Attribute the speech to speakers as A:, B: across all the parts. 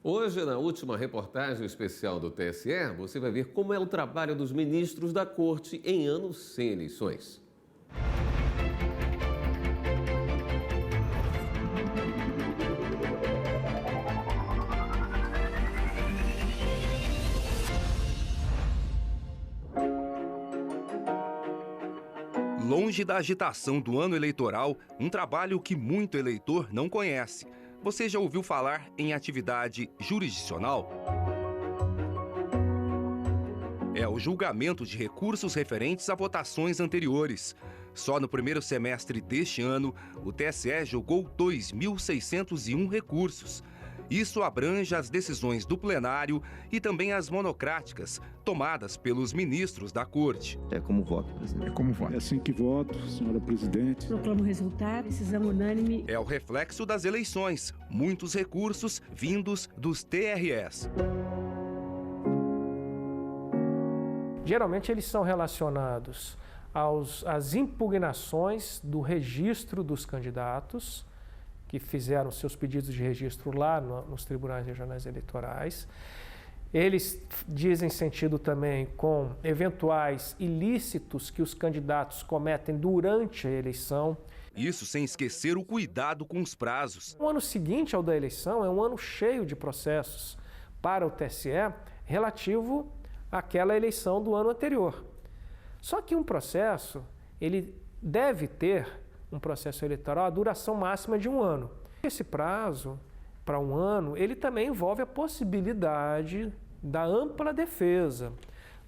A: Hoje, na última reportagem especial do TSE, você vai ver como é o trabalho dos ministros da Corte em anos sem eleições.
B: Longe da agitação do ano eleitoral, um trabalho que muito eleitor não conhece. Você já ouviu falar em atividade jurisdicional? É o julgamento de recursos referentes a votações anteriores. Só no primeiro semestre deste ano, o TSE julgou 2.601 recursos. Isso abrange as decisões do plenário e também as monocráticas, tomadas pelos ministros da Corte.
C: É como voto, presidente.
D: É como voto. É assim que voto, senhora presidente.
E: Proclamo o resultado, decisão unânime.
B: É o reflexo das eleições, muitos recursos vindos dos TREs.
F: Geralmente eles são relacionados às impugnações do registro dos candidatos, que fizeram seus pedidos de registro lá nos tribunais regionais eleitorais. Eles dizem sentido também com eventuais ilícitos que os candidatos cometem durante a eleição.
B: Isso sem esquecer o cuidado com os prazos.
F: O ano seguinte ao da eleição é um ano cheio de processos para o TSE relativo àquela eleição do ano anterior. Só que um processo, ele deve ter um processo eleitoral a duração máxima de um ano. Esse prazo, para um ano, ele também envolve a possibilidade da ampla defesa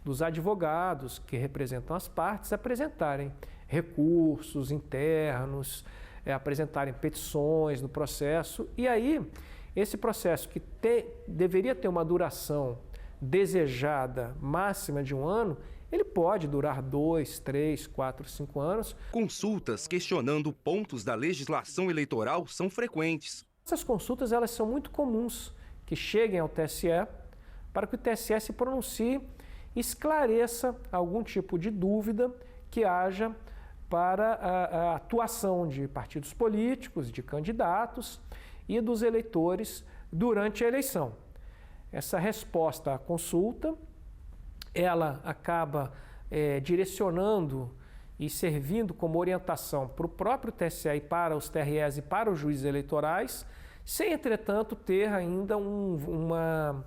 F: dos advogados que representam as partes apresentarem recursos internos, apresentarem petições no processo. E aí, esse processo que deveria ter uma duração desejada máxima de um ano, ele pode durar 2, 3, 4, 5 anos.
B: Consultas questionando pontos da legislação eleitoral são frequentes.
F: Essas consultas elas são muito comuns, que cheguem ao TSE para que o TSE se pronuncie e esclareça algum tipo de dúvida que haja para a atuação de partidos políticos, de candidatos e dos eleitores durante a eleição. Essa resposta à consulta, ela acaba direcionando e servindo como orientação para o próprio TSE e para os TREs e para os juízes eleitorais, sem, entretanto, ter ainda uma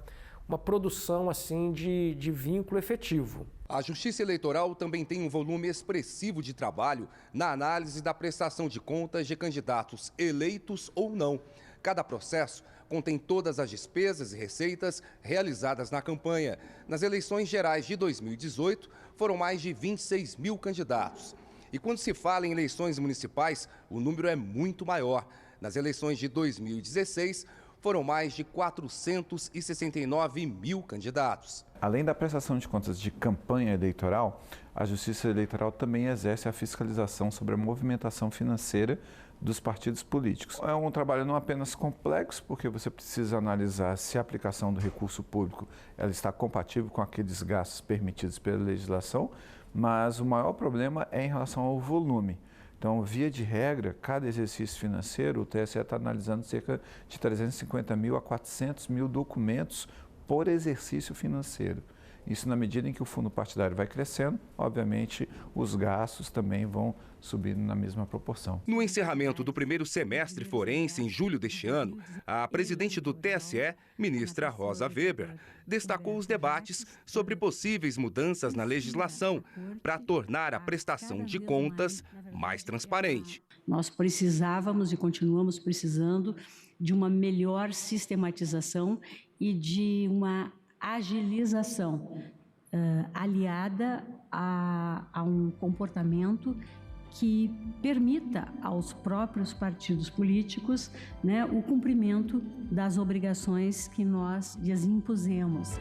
F: produção assim de vínculo efetivo.
B: A Justiça Eleitoral também tem um volume expressivo de trabalho na análise da prestação de contas de candidatos eleitos ou não. Cada processo contém todas as despesas e receitas realizadas na campanha. Nas eleições gerais de 2018, foram mais de 26 mil candidatos. E quando se fala em eleições municipais, o número é muito maior. Nas eleições de 2016, foram mais de 469 mil candidatos.
D: Além da prestação de contas de campanha eleitoral, a Justiça Eleitoral também exerce a fiscalização sobre a movimentação financeira dos partidos políticos. É um trabalho não apenas complexo, porque você precisa analisar se a aplicação do recurso público ela está compatível com aqueles gastos permitidos pela legislação, mas o maior problema é em relação ao volume. Então, via de regra, cada exercício financeiro, o TSE está analisando cerca de 350 mil a 400 mil documentos por exercício financeiro. Isso na medida em que o fundo partidário vai crescendo, obviamente os gastos também vão subindo na mesma proporção.
B: No encerramento do primeiro semestre forense, em julho deste ano, a presidente do TSE, ministra Rosa Weber, destacou os debates sobre possíveis mudanças na legislação para tornar a prestação de contas mais transparente.
E: Nós precisávamos e continuamos precisando de uma melhor sistematização e de uma agilização aliada a um comportamento que permita aos próprios partidos políticos, o cumprimento das obrigações que nós lhes impusemos.